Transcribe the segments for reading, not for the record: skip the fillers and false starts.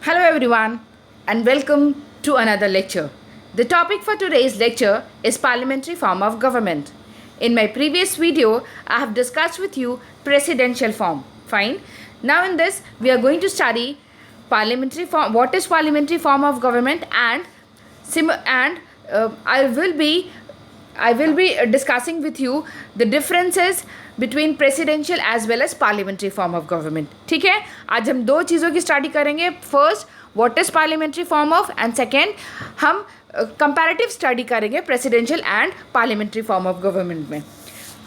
Hello everyone and welcome to another lecture. The topic for today's lecture is parliamentary form of government. In my previous video, I have discussed with you presidential form. Fine. Now in this, we are going to study parliamentary form. What is parliamentary form of government and I will be discussing with you the differences between presidential as well as parliamentary form of government. ठीक है, आज हम दो चीज़ों की study करेंगे. First, what is parliamentary form of, and second हम comparative study करेंगे presidential and parliamentary form of government में.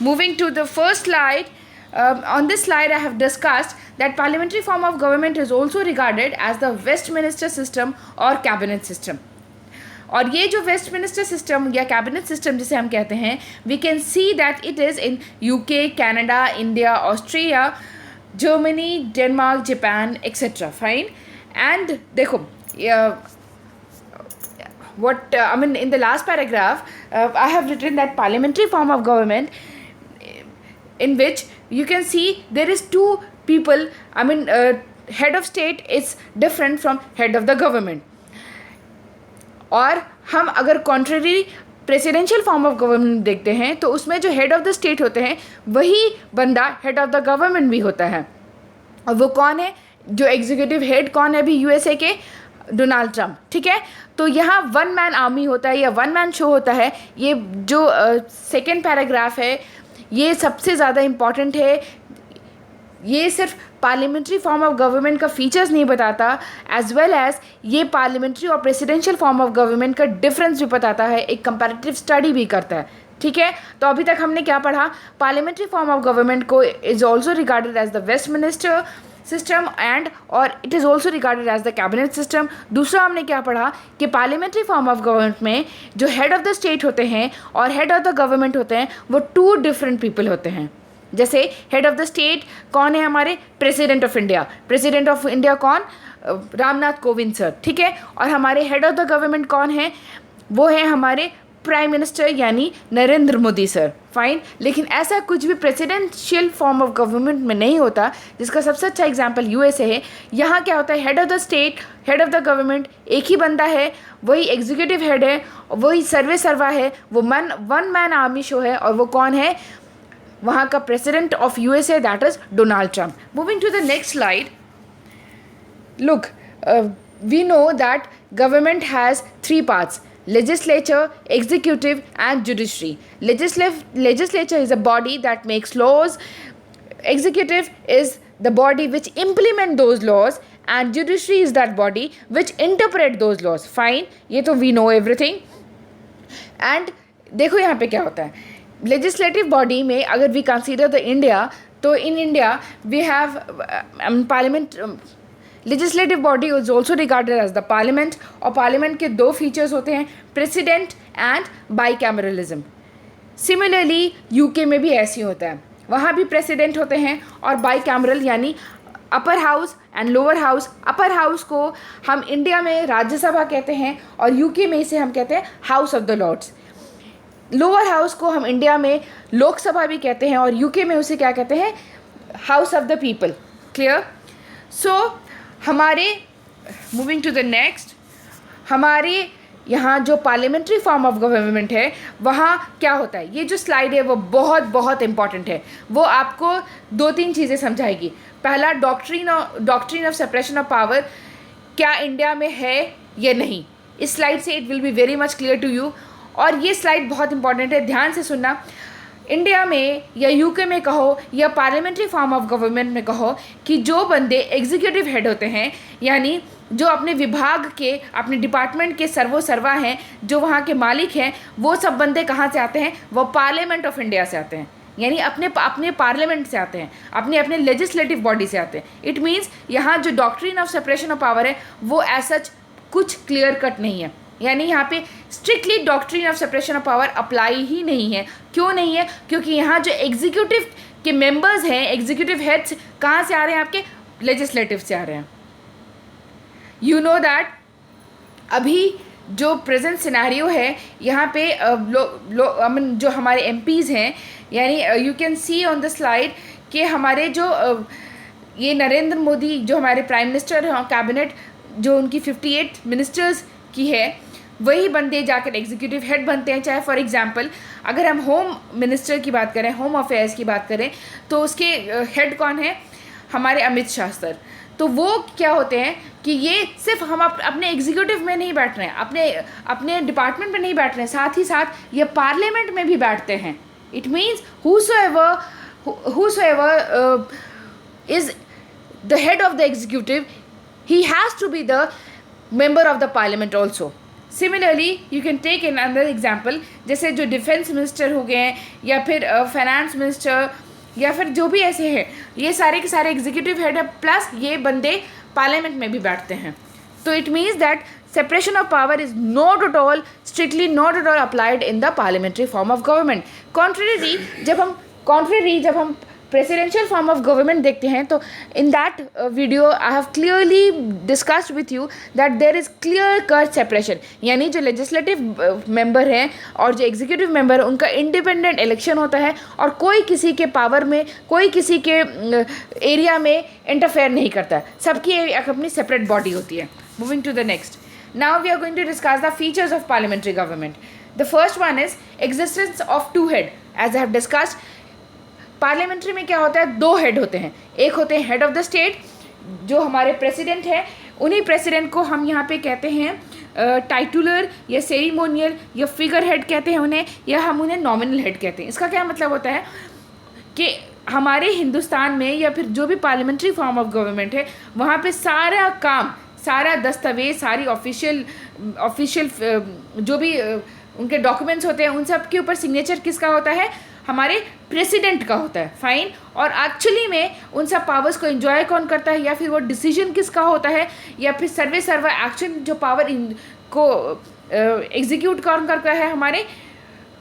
Moving to the first slide, on this slide I have discussed that parliamentary form of government is also regarded as the Westminster system or cabinet system. और ये जो Westminster system या cabinet system जिसे हम कहते हैं, we can see that it is in UK, Canada, India, Australia, Germany, Denmark, Japan etcetera. Fine. And देखो, what I mean, in the last paragraph I have written that parliamentary form of government in which you can see there is two people. I mean, head of state is different from head of the government. और हम अगर contrary presidential form of government देखते हैं तो उसमें जो head of the state होते हैं वही बंदा हेड ऑफ द गवर्नमेंट भी होता है. और वो कौन है? जो एग्जीक्यूटिव हेड कौन है अभी यूएसए के? Donald Trump. ठीक है, तो यहाँ वन मैन आर्मी होता है या वन मैन शो होता है. ये जो सेकेंड पैराग्राफ है ये सबसे ज़्यादा इम्पॉर्टेंट है. ये सिर्फ पार्लियामेंट्री फॉर्म ऑफ गवर्नमेंट का फीचर्स नहीं बताता, एज वेल एज ये पार्लियामेंट्री और प्रेसिडेंशियल फॉर्म ऑफ गवर्नमेंट का डिफरेंस भी बताता है, एक कंपैरेटिव स्टडी भी करता है. ठीक है, तो अभी तक हमने क्या पढ़ा? पार्लियामेंट्री फॉर्म ऑफ गवर्नमेंट को is also regarded as the Westminster system and और it is also regarded as the cabinet system. दूसरा हमने क्या पढ़ा कि पार्लियामेंट्री फॉर्म ऑफ गवर्नमेंट में जो हेड ऑफ द स्टेट होते हैं और हेड ऑफ द गवर्नमेंट होते हैं वो टू डिफरेंट पीपल होते हैं. जैसे हेड ऑफ द स्टेट कौन है? हमारे president of India. President of India कौन? रामनाथ कोविंद सर. ठीक है, और हमारे हेड ऑफ द गवर्नमेंट कौन है? वो है हमारे प्राइम मिनिस्टर यानी नरेंद्र मोदी सर. फाइन. लेकिन ऐसा कुछ भी प्रेसिडेंशियल फॉर्म ऑफ गवर्नमेंट में नहीं होता, जिसका सबसे अच्छा एग्जांपल यूएसए है. यहाँ क्या होता है? Head of the state, head of the government एक ही बंदा है, वही एग्जीक्यूटिव हेड है, वही सर्वे सर्वा है, वो वन मैन आर्मी शो है. और वो कौन है? वहाँ का president of USA, that is Donald Trump. Moving to the next slide. Look, we know that government has three parts: legislature, executive and judiciary. Legislature is a body that makes laws. Executive is the body which implement those laws and judiciary is that body which interpret those laws. Fine, ये तो we know everything. And देखो यहाँ पे क्या होता है. Legislative body में अगर वी कंसीडर द इंडिया, तो in India we have parliament. Legislative body is also regarded as the parliament. और पार्लियामेंट के दो फीचर्स होते हैं, president and bicameralism. Similarly UK में भी ऐसे ही होता है, वहाँ भी प्रेसिडेंट होते हैं और बाई कैमरल यानी upper house and lower house. Upper house को हम इंडिया में राज्यसभा कहते हैं और यूके में इसे हम कहते हैं house of the lords. Lower house को हम इंडिया में लोकसभा भी कहते हैं और यूके में उसे क्या कहते हैं? House of the People. Clear? So हमारे मूविंग टू द नेक्स्ट, हमारे यहाँ जो पार्लियामेंट्री फॉर्म ऑफ गवर्नमेंट है वहाँ क्या होता है? ये जो स्लाइड है वो बहुत बहुत इंपॉर्टेंट है. वो आपको दो तीन चीज़ें समझाएगी. पहला, doctrine of separation of power क्या इंडिया में है या नहीं. इस स्लाइड से it will be very much clear to you. और ये स्लाइड बहुत इंपॉर्टेंट है, ध्यान से सुनना. इंडिया में या यूके में कहो या पार्लियामेंट्री फॉर्म ऑफ गवर्नमेंट में कहो कि जो बंदे एग्जीक्यूटिव हेड होते हैं यानी जो अपने विभाग के, अपने डिपार्टमेंट के सर्वो सर्वा हैं, जो वहाँ के मालिक हैं, वो सब बंदे कहाँ से आते हैं? वो पार्लियामेंट ऑफ इंडिया से आते हैं, यानी अपने पार्लियामेंट से आते हैं, अपने लेजिस्लेटिव बॉडी से आते हैं. इट मीन्स यहाँ जो doctrine of separation of power है वो ऐसा कुछ क्लियर कट नहीं है. यानी यहाँ पे strictly doctrine of separation of power apply ही नहीं है. क्यों नहीं है? क्योंकि यहाँ जो एग्जीक्यूटिव के मेंबर्स हैं, एग्जीक्यूटिव हेड्स कहाँ से आ रहे हैं? आपके लेजिस्लेटिव से आ रहे हैं. यू नो दैट अभी जो प्रेजेंट सिनेरियो है यहाँ पे जो हमारे एमपीज़ हैं, यानी you can see on the slide कि हमारे जो ये नरेंद्र मोदी जो हमारे प्राइम मिनिस्टर हैं, कैबिनेट जो उनकी 58 मिनिस्टर्स की है, वही बंदे जाकर एग्जीक्यूटिव हेड बनते हैं। चाहे फॉर एग्जांपल अगर हम होम मिनिस्टर की बात करें, होम अफेयर्स की बात करें, तो उसके हेड कौन है? हमारे अमित शाह सर। तो वो क्या होते हैं कि ये सिर्फ हम अपने एग्जीक्यूटिव में नहीं बैठ रहे हैं, अपने डिपार्टमेंट में नहीं बैठ रहे हैं, साथ ही साथ ये पार्लियामेंट में भी बैठते हैं। It means whosoever is the head of the executive, he has to be the member of the parliament also. Similarly you can take another example, जैसे जो डिफेंस मिनिस्टर हो गए हैं या फिर फाइनेंस मिनिस्टर या फिर जो भी ऐसे हैं, ये सारे के सारे एग्जीक्यूटिव हेड है, प्लस ये बंदे पार्लियामेंट में भी बैठते हैं। तो it means that separation of power is not at all strictly not at all applied in the parliamentary form of government. Contrary जब हम presidential form of government देखते हैं, तो in that video I have clearly discussed with you that there is clear cut separation, यानी जो legislative member हैं और जो executive member है उनका independent election होता है और कोई किसी के power में, कोई किसी के area में interfere नहीं करता है, सबकी एक अपनी separate body होती है। Moving to the next. Now we are going to discuss the features of parliamentary government. The first one is existence of two head. As I have discussed, parliamentary में क्या होता है? दो हेड होते हैं। एक होते हैं हेड ऑफ द स्टेट, जो हमारे प्रेसिडेंट हैं, उन्हीं प्रेसिडेंट को हम यहाँ पे कहते हैं टाइटुलर या सेरिमोनियल या फिगर हेड कहते हैं उन्हें, या हम उन्हें नॉमिनल हेड कहते हैं। इसका क्या मतलब होता है कि हमारे हिंदुस्तान में या फिर जो भी पार्लियामेंट्री फॉर्म ऑफ गवर्नमेंट है, वहाँ पे सारा काम, सारा दस्तावेज, सारी ऑफिशियल जो भी उनके डॉक्यूमेंट्स होते हैं, उन सब के ऊपर सिग्नेचर किसका होता है? हमारे प्रेसिडेंट का होता है। फाइन। और एक्चुअली में उन सब पावर्स को एंजॉय कौन करता है, या फिर वो डिसीजन किसका होता है, या फिर सर्वा एक्शन जो पावर को एग्जीक्यूट कौन करता है? हमारे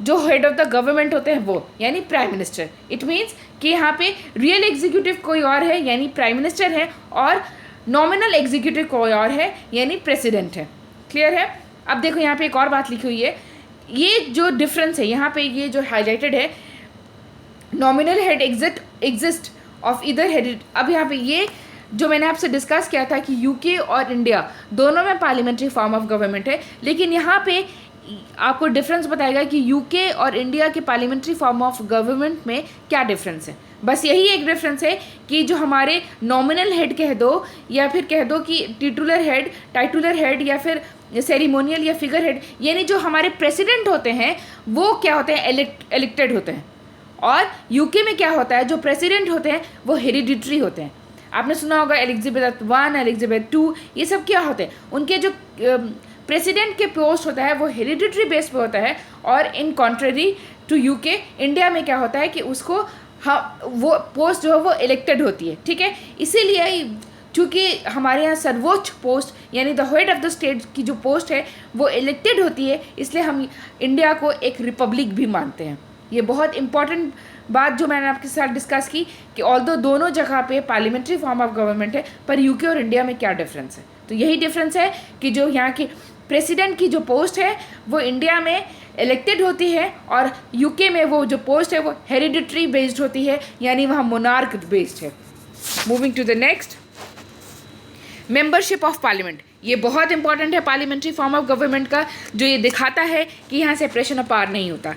जो हेड ऑफ द गवर्नमेंट होते हैं वो, यानी प्राइम मिनिस्टर। इट मीन्स कि यहाँ पे रियल एग्जीक्यूटिव कोई और है, यानी प्राइम मिनिस्टर है, और नॉमिनल एग्जीक्यूटिव कोई और है, यानी प्रेसिडेंट है। क्लियर है? अब देखो यहाँ पे एक और बात लिखी हुई है, ये जो डिफरेंस है यहाँ पे, ये जो हाईलाइटेड है, नॉमिनल हेड एग्जिस्ट ऑफ इधर हेड। अब यहाँ पे ये जो मैंने आपसे डिस्कस किया था कि यूके और इंडिया दोनों में पार्लियामेंट्री फॉर्म ऑफ गवर्नमेंट है, लेकिन यहाँ पे आपको डिफरेंस बताएगा कि यूके और इंडिया के पार्लियामेंट्री फॉर्म ऑफ गवर्नमेंट में क्या डिफरेंस है। बस यही एक डिफरेंस है कि जो हमारे नॉमिनल हेड कह दो, या फिर कह दो कि टाइटुलर हेड या फिर सेरिमोनियल या फिगर हेड, यानी जो हमारे प्रेसिडेंट होते हैं वो क्या होते हैं? इलेक्टेड होते हैं। और यूके में क्या होता है? जो प्रेसिडेंट होते हैं वो हेरिडिटरी होते हैं। आपने सुना होगा एलिजाबेथ 1, एलिजाबेथ 2, ये सब क्या होते हैं? उनके जो प्रेसिडेंट के पोस्ट होता है वो हेरिडिटरी बेस पे होता है, और in contrary to UK, India में क्या होता है कि उसको वो पोस्ट जो है वो इलेक्टेड होती है। ठीक है, इसीलिए चूँकि हमारे यहाँ सर्वोच्च पोस्ट यानी the head of the state की जो पोस्ट है वो इलेक्टेड होती है, इसलिए हम इंडिया को एक रिपब्लिक भी मानते हैं। ये बहुत इंपॉर्टेंट बात जो मैंने आपके साथ डिस्कस की कि ऑल्दो दोनों जगह पे पार्लियामेंट्री फॉर्म ऑफ गवर्नमेंट है, पर यूके और इंडिया में क्या डिफरेंस है? तो यही डिफरेंस है कि जो यहाँ की प्रेसिडेंट की जो पोस्ट है वो इंडिया में इलेक्टेड होती है, और यूके में वो जो पोस्ट है वो हेरिडिटरी बेस्ड होती है, यानी वहाँ मोनार्क बेस्ड है। Moving to the next, membership of parliament. ये बहुत इंपॉर्टेंट है पार्लियामेंट्री फॉर्म ऑफ गवर्नमेंट का, जो ये दिखाता है कि यहाँ सेपरेशन ऑफ पावर नहीं होता।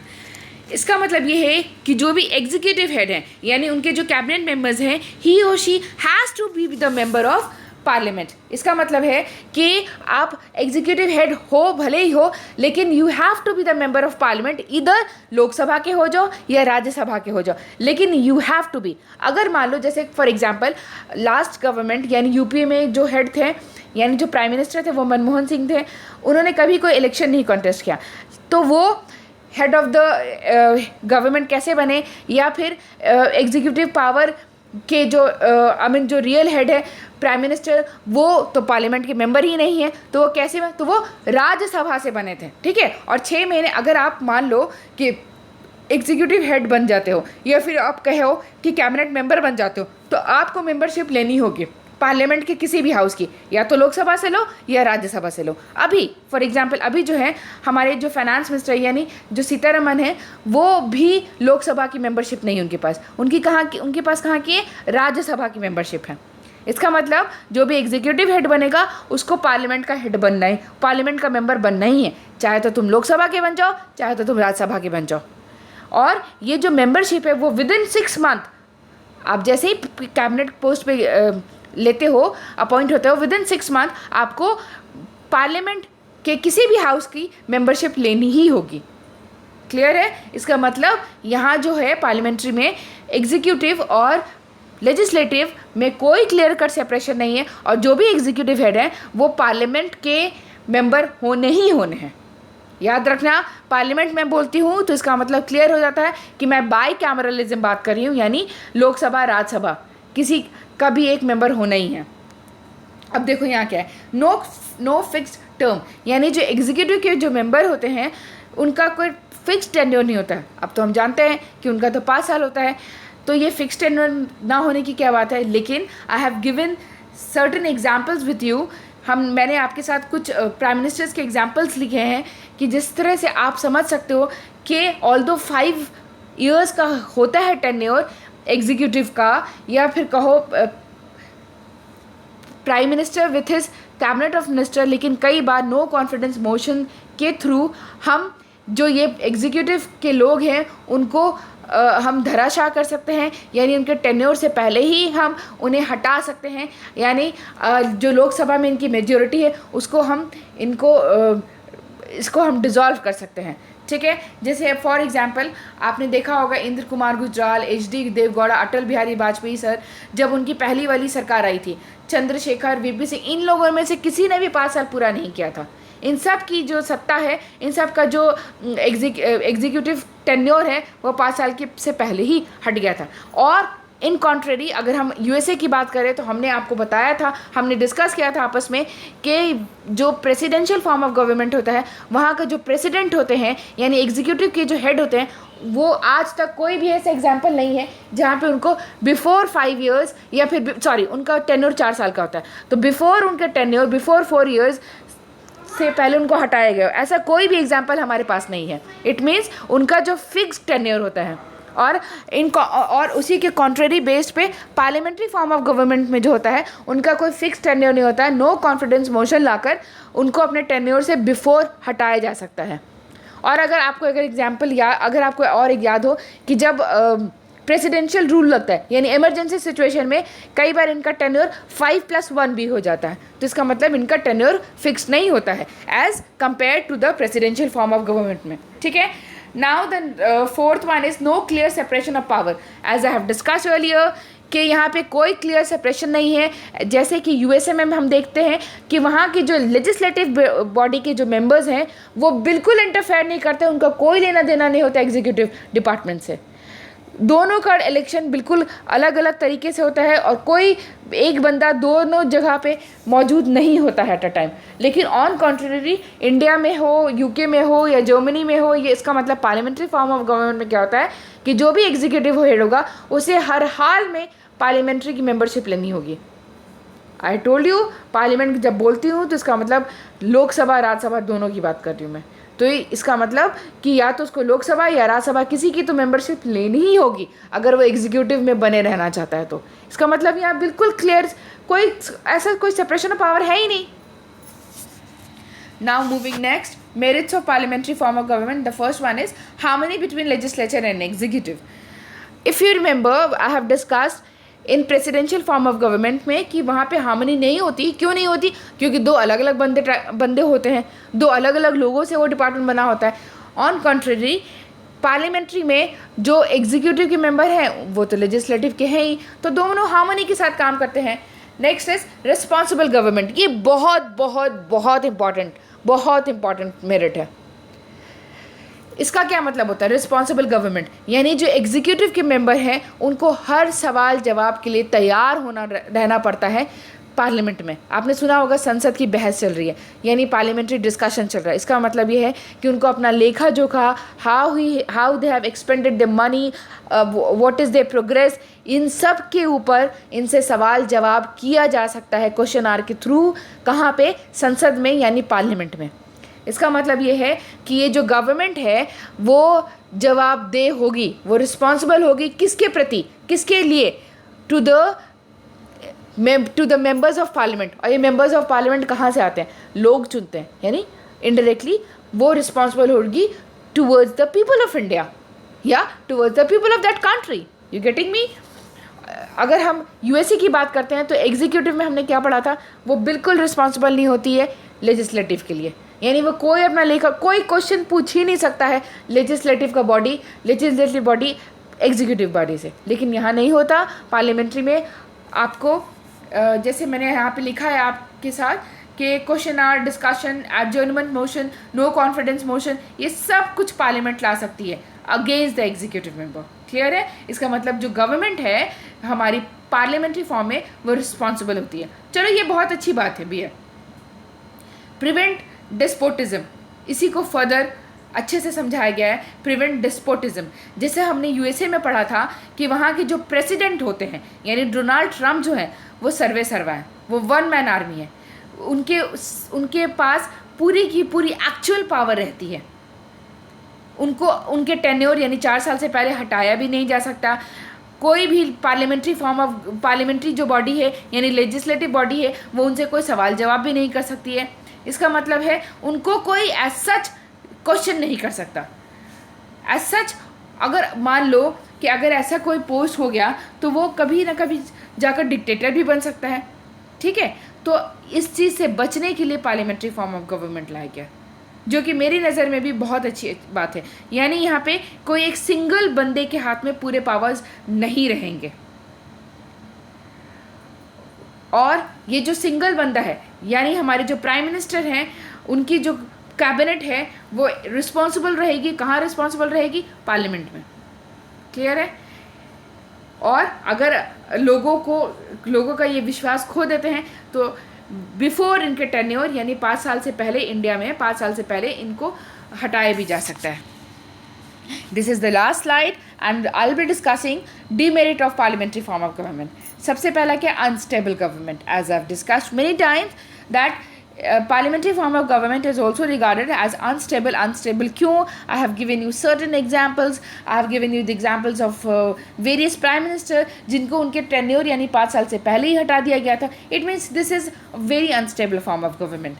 इसका मतलब ये है कि जो भी एग्जीक्यूटिव हेड हैं, यानी उनके जो कैबिनेट मेंबर्स हैं, ही और she has to be the member of parliament. इसका मतलब है कि आप एग्जीक्यूटिव हेड हो भले ही हो, लेकिन you have to be the member of parliament, इधर लोकसभा के हो जाओ या राज्यसभा के हो जाओ, लेकिन यू हैव टू बी। अगर मान लो जैसे फॉर एग्जांपल लास्ट गवर्नमेंट यानी यूपी में जो हेड थे, यानी जो प्राइम मिनिस्टर थे वो मनमोहन सिंह थे, उन्होंने कभी कोई इलेक्शन नहीं कॉन्टेस्ट किया, तो वो हेड ऑफ द गवर्नमेंट कैसे बने? या फिर एग्जीक्यूटिव पावर के जो जो रियल हेड है प्राइम मिनिस्टर, वो तो पार्लियामेंट के मेंबर ही नहीं है, तो वो कैसे बने? तो वो राज्यसभा से बने थे। ठीक है, और 6 महीने अगर आप मान लो कि एग्जीक्यूटिव हेड बन जाते हो, या फिर आप कहो कि कैबिनेट मेंबर बन जाते हो, तो आपको मेंबरशिप लेनी होगी पार्लियामेंट के किसी भी हाउस की, या तो लोकसभा से लो या राज्यसभा से लो। अभी फॉर एग्जांपल अभी जो है हमारे जो फाइनेंस मिनिस्टर यानी जो सीतारमन है, वो भी लोकसभा की मेंबरशिप नहीं उनके पास, उनके पास कहाँ की है? राज्यसभा की मेंबरशिप है। इसका मतलब जो भी एग्जीक्यूटिव हेड बनेगा उसको पार्लियामेंट का हेड बनना है, पार्लियामेंट का मेंबर बनना ही है, चाहे तो तुम लोकसभा के बन जाओ, चाहे तो तुम राज्यसभा के बन जाओ। और ये जो मेंबरशिप है वो विदिन 6 मंथ, आप जैसे ही कैबिनेट पोस्ट पे लेते हो, अपॉइंट होते हो, विदिन 6 मंथ आपको पार्लियामेंट के किसी भी हाउस की मेंबरशिप लेनी ही होगी। क्लियर है? इसका मतलब यहाँ जो है पार्लियामेंट्री में एग्जीक्यूटिव और लेजिस्लेटिव में कोई क्लियर कट सेपरेशन नहीं है, और जो भी एग्जीक्यूटिव हेड है वो पार्लियामेंट के मेंबर होने ही होने हैं। याद रखना, पार्लियामेंट में बोलती हूँ तो इसका मतलब क्लियर हो जाता है कि मैं बाई कैमरलिज्म बात कर रही हूँ, यानी लोकसभा राज्यसभा किसी का भी एक मेंबर होना ही है। अब देखो यहाँ क्या है, नो फिक्स्ड टर्म, यानी जो एग्जीक्यूटिव के जो मेंबर होते हैं उनका कोई फिक्स्ड टेन्योर नहीं होता है। अब तो हम जानते हैं कि उनका तो 5 साल होता है, तो ये फिक्स्ड टेन्योर ना होने की क्या बात है। लेकिन I have given certain examples with you, मैंने आपके साथ कुछ प्राइम मिनिस्टर्स के एग्जाम्पल्स लिखे हैं कि जिस तरह से आप समझ सकते हो कि ऑल्दो 5 ईयर्स का होता है टेन्योर एग्जीक्यूटिव का, या फिर कहो prime minister with his cabinet of minister, लेकिन कई बार नो कॉन्फिडेंस मोशन के थ्रू हम जो ये एग्जीक्यूटिव के लोग हैं उनको हम धराशाह कर सकते हैं, यानी उनके टेन्योर से पहले ही हम उन्हें हटा सकते हैं, यानी जो लोकसभा में इनकी मेजॉरिटी है उसको हम इसको हम डिसॉल्व कर सकते हैं। ठीक है, जैसे फॉर एग्जांपल आपने देखा होगा इंद्र कुमार गुजराल, HD देवगौड़ा, अटल बिहारी वाजपेयी सर, जब उनकी पहली वाली सरकार आई थी, चंद्रशेखर, VP सिंह, इन लोगों में से किसी ने भी 5 साल पूरा नहीं किया था। इन सब की जो सत्ता है, इन सब का जो एग्जीक्यूटिव टेन्योर है वो 5 साल के से पहले ही हट गया था। और इन कॉन्ट्रेरी अगर हम USA की बात करें तो हमने आपको बताया था, हमने डिस्कस किया था आपस में कि जो प्रेसिडेंशियल फॉर्म ऑफ गवर्नमेंट होता है वहाँ का जो प्रेसिडेंट होते हैं यानी एग्जीक्यूटिव के जो हेड होते हैं, वो आज तक कोई भी ऐसा एग्जाम्पल नहीं है जहाँ पे उनको बिफोर 5 ईयर्स या फिर उनका टेन्योर 4 साल का होता है, तो बिफोर उनका टेन्योर बिफोर 4 ईयर्स से पहले उनको हटाया गया, ऐसा कोई भी एग्जाम्पल हमारे पास नहीं है। इट मीन्स उनका जो फिक्स टेन्योर होता है, और उसी के कॉन्ट्रेरी बेस्ड पे पार्लियामेंट्री फॉर्म ऑफ गवर्नमेंट में जो होता है उनका कोई फिक्स टेन्योर नहीं होता है। नो कॉन्फिडेंस मोशन लाकर उनको अपने टेन्योर से बिफोर हटाया जा सकता है। और अगर आपको अगर आपको और एक याद हो कि जब प्रेसिडेंशियल रूल लगता है यानी इमरजेंसी सिचुएशन में कई बार इनका टेन्योर 5+1 भी हो जाता है, तो इसका मतलब इनका टेन्योर फिक्स नहीं होता है as compare to the presidential form of government में। ठीक है, now the fourth one is no clear separation of power, as I have discuss earlier कि यहाँ पे कोई क्लियर सेपरेशन नहीं है। जैसे कि USA में हम देखते हैं कि वहाँ की जो लेजिस्लेटिव बॉडी के जो मेंबर्स हैं वो बिल्कुल इंटरफेयर नहीं करते, उनका कोई लेना देना नहीं होता एग्जीक्यूटिव डिपार्टमेंट से। दोनों का इलेक्शन बिल्कुल अलग अलग तरीके से होता है और कोई एक बंदा दोनों जगह पे मौजूद नहीं होता है एट अ टाइम। लेकिन ऑन कॉन्ट्रेरी इंडिया में हो, UK में हो या जर्मनी में हो, ये इसका मतलब पार्लियामेंट्री फॉर्म ऑफ गवर्नमेंट में क्या होता है कि जो भी एग्जीक्यूटिव हेड होगा उसे हर हाल में पार्लियामेंट्री की मेंबरशिप लेनी होगी। आई टोल्ड यू, पार्लियामेंट जब बोलती हूँ तो इसका मतलब लोकसभा राज्यसभा दोनों की बात कर रही हूँ मैं। तो इसका मतलब कि या तो उसको लोकसभा या राज्यसभा किसी की तो मेंबरशिप लेनी ही होगी अगर वो एग्जीक्यूटिव में बने रहना चाहता है। तो इसका मतलब यहाँ बिल्कुल क्लियर, कोई सेपरेशन ऑफ पावर है ही नहीं। Now moving next, merits of parliamentary form of government. The first one is harmony between legislature and executive. If you remember, I have discussed in presidential form of government में कि वहाँ पे harmony नहीं होती। क्यों नहीं होती? क्योंकि 2 अलग अलग बंदे होते हैं, 2 अलग अलग लोगों से वो डिपार्टमेंट बना होता है। ऑन कॉन्ट्रेरी पार्लियामेंट्री में जो एग्जीक्यूटिव के मेंबर हैं वो तो लेजिस्लेटिव के हैं ही, तो दोनों हार्मनी के साथ काम करते हैं। Next is responsible government. ये बहुत बहुत बहुत इंपॉर्टेंट मेरिट है। इसका क्या मतलब होता है? रिस्पॉन्सिबल गवर्नमेंट यानी जो एग्जीक्यूटिव के मेंबर हैं उनको हर सवाल जवाब के लिए तैयार रहना पड़ता है पार्लियामेंट में। आपने सुना होगा संसद की बहस चल रही है यानी पार्लियामेंट्री डिस्कशन चल रहा है। इसका मतलब ये है कि उनको अपना लेखा जोखा, how they have expended the money, what is their progress, इन सब के ऊपर इनसे सवाल जवाब किया जा सकता है क्वेश्चन आवर के थ्रू। कहाँ पे? संसद में यानी पार्लियामेंट में। इसका मतलब ये है कि ये जो गवर्नमेंट है वो जवाबदेह होगी, वो रिस्पॉन्सिबल होगी। किसके प्रति? किसके लिए? To the to the members of parliament. और ये मेंबर्स ऑफ पार्लियामेंट कहाँ से आते हैं? लोग चुनते हैं, यानी इनडायरेक्टली वो रिस्पॉन्सिबल होगी towards the people of India या towards the people of that country. You getting me? अगर हम यूएसए की बात करते हैं तो एग्जीक्यूटिव में हमने क्या पढ़ा था, वो बिल्कुल रिस्पॉन्सिबल नहीं होती है लेजिस्लेटिव के लिए, यानी वो कोई अपना लेखा कोई क्वेश्चन पूछ ही नहीं सकता है लेजिस्लेटिव बॉडी एग्जीक्यूटिव बॉडी से। लेकिन यहाँ नहीं होता। पार्लियामेंट्री में आपको जैसे मैंने यहाँ पे लिखा है आपके साथ कि question hour, discussion, adjournment motion, no confidence motion, ये सब कुछ पार्लियामेंट ला सकती है against the executive member. Clear है? इसका मतलब जो गवर्नमेंट है हमारी पार्लियामेंट्री फॉर्म में वो रिस्पॉन्सिबल होती है। चलो ये बहुत अच्छी बात है भैया। प्रिवेंट डिस्पोटिज्म, इसी को फर्दर अच्छे से समझाया गया है। प्रिवेंट डिस्पोटिज्म, जैसे हमने यूएसए में पढ़ा था कि वहाँ के जो प्रेसिडेंट होते हैं यानी डोनाल्ड ट्रम्प जो है वो सर्वा है, वो वन मैन आर्मी है, उनके पास पूरी की पूरी एक्चुअल पावर रहती है। उनको उनके टेन्योर यानी 4 साल से पहले हटाया भी नहीं जा सकता। कोई भी पार्लियामेंट्री जो बॉडी है यानी लेजिस्लेटिव बॉडी है वो उनसे कोई सवाल जवाब भी नहीं कर सकती है। इसका मतलब है उनको कोई एज सच क्वेश्चन नहीं कर सकता। एज सच अगर मान लो कि अगर ऐसा कोई पोस्ट हो गया तो वो कभी ना कभी जाकर डिक्टेटर भी बन सकता है। ठीक है, तो इस चीज़ से बचने के लिए पार्लियामेंट्री फॉर्म ऑफ गवर्नमेंट लाया गया, जो कि मेरी नज़र में भी बहुत अच्छी बात है। यानी यहाँ पे कोई एक सिंगल बंदे के हाथ में पूरे पावर्स नहीं रहेंगे। और ये जो सिंगल बंदा है यानी हमारे जो प्राइम मिनिस्टर हैं उनकी जो कैबिनेट है वो रिस्पॉन्सिबल रहेगी। कहाँ रिस्पॉन्सिबल रहेगी? पार्लियामेंट में। क्लियर है? और अगर लोगों का ये विश्वास खो देते हैं तो बिफोर इनके टेन्योर यानी 5 साल से पहले, इंडिया में 5 साल से पहले इनको हटाया भी जा सकता है। This is the last slide and I will be discussing demerit of parliamentary form of government. सबसे पहला क्या? Unstable government. As I have discussed many times that parliamentary form of government is also regarded as unstable. क्यों? I have given you certain examples. I have given you the examples of various prime minister जिनको उनके tenure यानी 5 साल से पहले ही हटा दिया गया था। It means this is a very unstable form of government.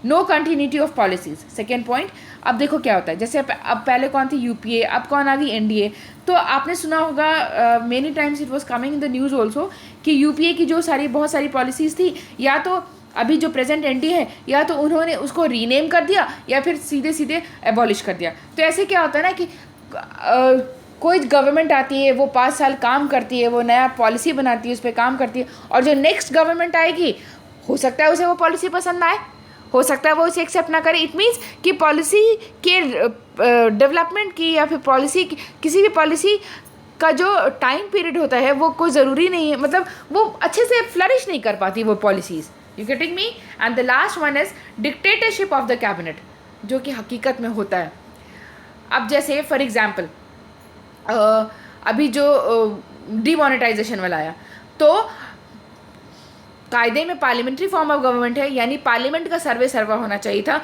No continuity of policies. Second point, अब देखो क्या होता है, जैसे अब पहले कौन थी? यूपीए, अब कौन आ गई? एनडीए। तो आपने सुना होगा many times it was coming in the news also कि यूपीए की जो बहुत सारी पॉलिसीज़ थी, या तो अभी जो प्रेजेंट एनडीए है या तो उन्होंने उसको रीनेम कर दिया या फिर सीधे एबॉलिश कर दिया। तो ऐसे क्या होता है ना कि कोई गवर्नमेंट आती है, वो 5 साल काम करती है, वो नया पॉलिसी बनाती है, उस पर काम करती है, और जो नेक्स्ट गवर्नमेंट आएगी हो सकता है उसे वो पॉलिसी पसंद आए, हो सकता है वो उसे एक्सेप्ट ना करे। इट मीन्स कि पॉलिसी के डेवलपमेंट की या फिर किसी भी पॉलिसी का जो टाइम पीरियड होता है वो कोई ज़रूरी नहीं है, मतलब वो अच्छे से फ्लरिश नहीं कर पाती वो policies. You getting me? And the last one is dictatorship of the cabinet, जो कि हकीकत में होता है। अब जैसे फॉर एग्जाम्पल अभी जो डीमोनेटाइजेशन वाला आया, तो कायदे में पार्लियामेंट्री फॉर्म ऑफ गवर्नमेंट है, यानी पार्लियामेंट का सर्वा होना चाहिए था।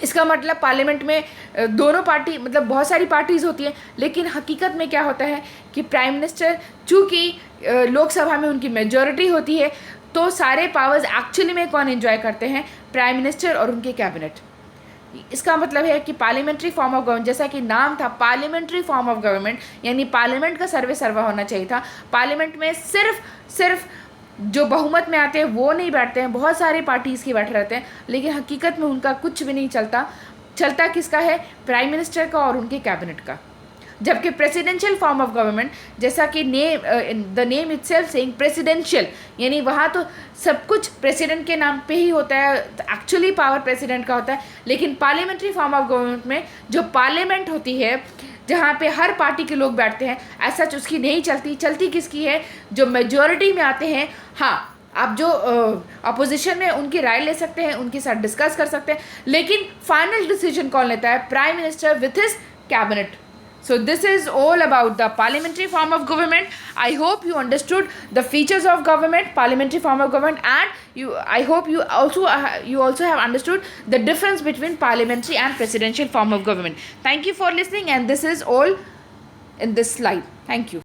इसका मतलब पार्लियामेंट में दोनों पार्टी, मतलब बहुत सारी पार्टीज़ होती हैं, लेकिन हकीकत में क्या होता है कि प्राइम मिनिस्टर, चूँकि लोकसभा में उनकी मेजॉरिटी होती है, तो सारे पावर्स एक्चुअली में कौन एंजॉय करते हैं? प्राइम मिनिस्टर और उनके कैबिनेट। इसका मतलब है कि पार्लियामेंट्री फॉर्म ऑफ गवर्नमेंट, जैसा कि नाम था पार्लियामेंट्री फॉर्म ऑफ गवर्नमेंट, यानी पार्लियामेंट का सर्वा होना चाहिए था। पार्लियामेंट में सिर्फ जो बहुमत में आते हैं वो नहीं बैठते हैं, बहुत सारे पार्टीज़ के बैठे रहते हैं, लेकिन हकीकत में उनका कुछ भी नहीं चलता किसका है? प्राइम मिनिस्टर का और उनके कैबिनेट का। जबकि प्रेसिडेंशियल फॉर्म ऑफ गवर्नमेंट, जैसा कि the name itself saying presidential, यानी वहाँ तो सब कुछ प्रेसिडेंट के नाम पे ही होता है, एक्चुअली पावर प्रेसिडेंट का होता है। लेकिन पार्लियामेंट्री फॉर्म ऑफ गवर्नमेंट में जो पार्लियामेंट होती है, जहाँ पे हर पार्टी के लोग बैठते हैं, ऐसा उसकी नहीं चलती किसकी है? जो मेजॉरिटी में आते हैं। हाँ, आप जो अपोजिशन में उनकी राय ले सकते हैं, उनके साथ डिस्कस कर सकते हैं, लेकिन फाइनल डिसीजन कौन लेता है? Prime minister with his cabinet. So this is all about the parliamentary form of government. I hope you understood the features of government, parliamentary form of government, and I hope you also have understood the difference between parliamentary and presidential form of government. Thank you for listening, and this is all in this slide. Thank you.